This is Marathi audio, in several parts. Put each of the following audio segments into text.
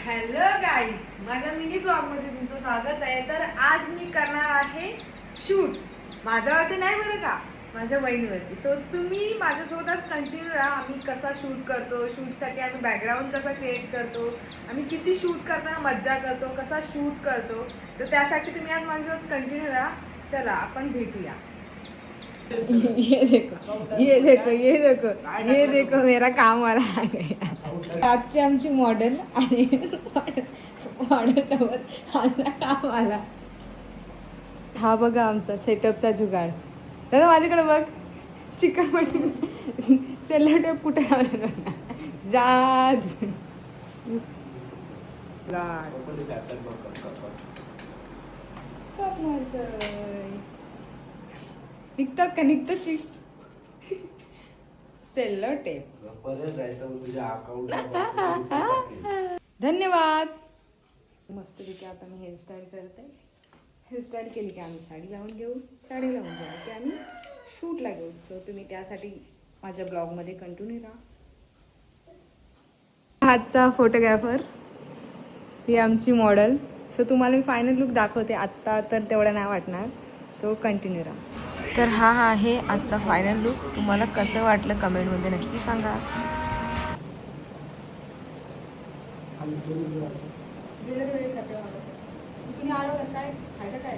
हॅलो गाईज, माझ्या मिनी ब्लॉग मध्ये तुमचं स्वागत आहे. तर आज मी करणार आहे शूट माझ्यावरती नाही बरं का, माझ्या वहिनीवरती. सो तुम्ही माझ्यासोबत कंटिन्यू राहा. आम्ही कसा शूट करतो, शूटसाठी आम्ही बॅकग्राऊंड कसा क्रिएट करतो, आम्ही किती शूट करताना मज्जा करतो, कसा शूट करतो. तर त्यासाठी तुम्ही आज माझ्यासोबत कंटिन्यू राहा. चला आपण भेटूया. ये देखो ये देखो ये देखो ये देखो मेरा काम वाला आ गया. आजची आमची मॉडेल आणि मॉडेल सोबत असा काम आला. हा बघा आमचा सेटअपचा जुगाड. दादा माझ्याकडे बघ, चिकन मटन सेलो टेप कुठे लावलं बघा. जाद निघतात का, निघतं सेलो टेप. धन्यवाद. मस्तपैकी आता मी हेअरस्टाईल करते. हेअरस्टाईल केली की आम्ही साडी लावून घेऊ, साडी लावून झाली की आम्ही शूटला घेऊ. सो तुम्ही त्यासाठी माझ्या ब्लॉगमध्ये कंटिन्यू राहा. हातचा फोटोग्राफर ही आमची मॉडेल. सो तुम्हाला मी फायनल लुक दाखवते. आत्ता तर तेवढं नाही वाटणार, सो कंटिन्यू राहा. तर हा आहे आजचा फायनल लुक. तुम्हाला कसं वाटलं कमेंटमध्ये नक्की सांगा. काय खायचं काय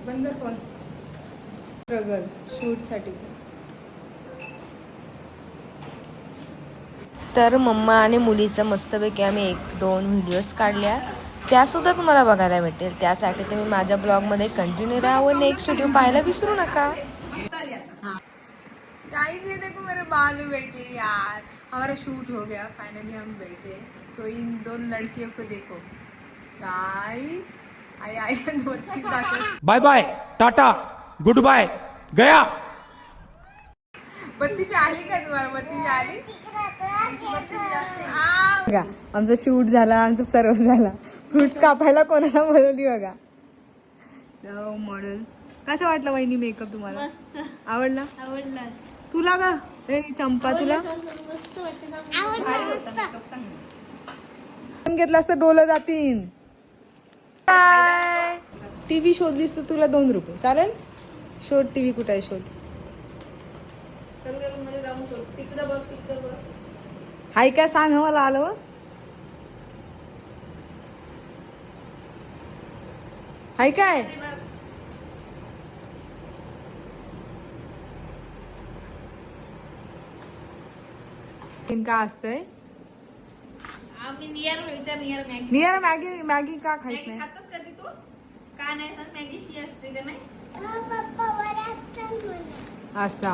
बंद फोन स्ट्रगल शूटसाठी. तर मम्मा आणि मुलीचं मस्तपैकी आम्ही 1-2 व्हिडिओज काढल्या, त्यासुद्धा तुम्हाला बघायला भेटेल. त्यासाठी तुम्ही माझ्या ब्लॉगमध्ये कंटिन्यू राहा व नेक्स्ट व्हिडिओ पाहायला विसरू नका. गाइस ये देखो मेरे बाल भी बैठे यार. हमारा शूट हो गया, फाइनली हम बैठे. सो इन दोन लड़कियों को देखो गाइस. आई bye bye tata goodbye गया. बत्तीशी आली का तुम्हाला? बत्तीशी आली. बघा आमचा शूट झाला, आमचा सर्व झाला. फ्रुट्स कापायला कोणाला बोलवली बघा. मॉडेल कसं वाटलं वहिनी मेकअप तुम्हाला? मस्त आवडला? आवडला. तुला का रे चंपा? तुला मस्त वाटते. घेतला असतं डोलं जातीन. टीव्ही शोधलीस तर तुला 2 रुपये चालेल. शोध टीव्ही कुठे आहे, शोध. हाय काय सांग मला आलं व. हाय काय का असतंय? आम्ही near Maggi near Maggi. Maggi का खायच नाही? खातच कधी तू का नाही? मॅगी शी असते का नाही? असा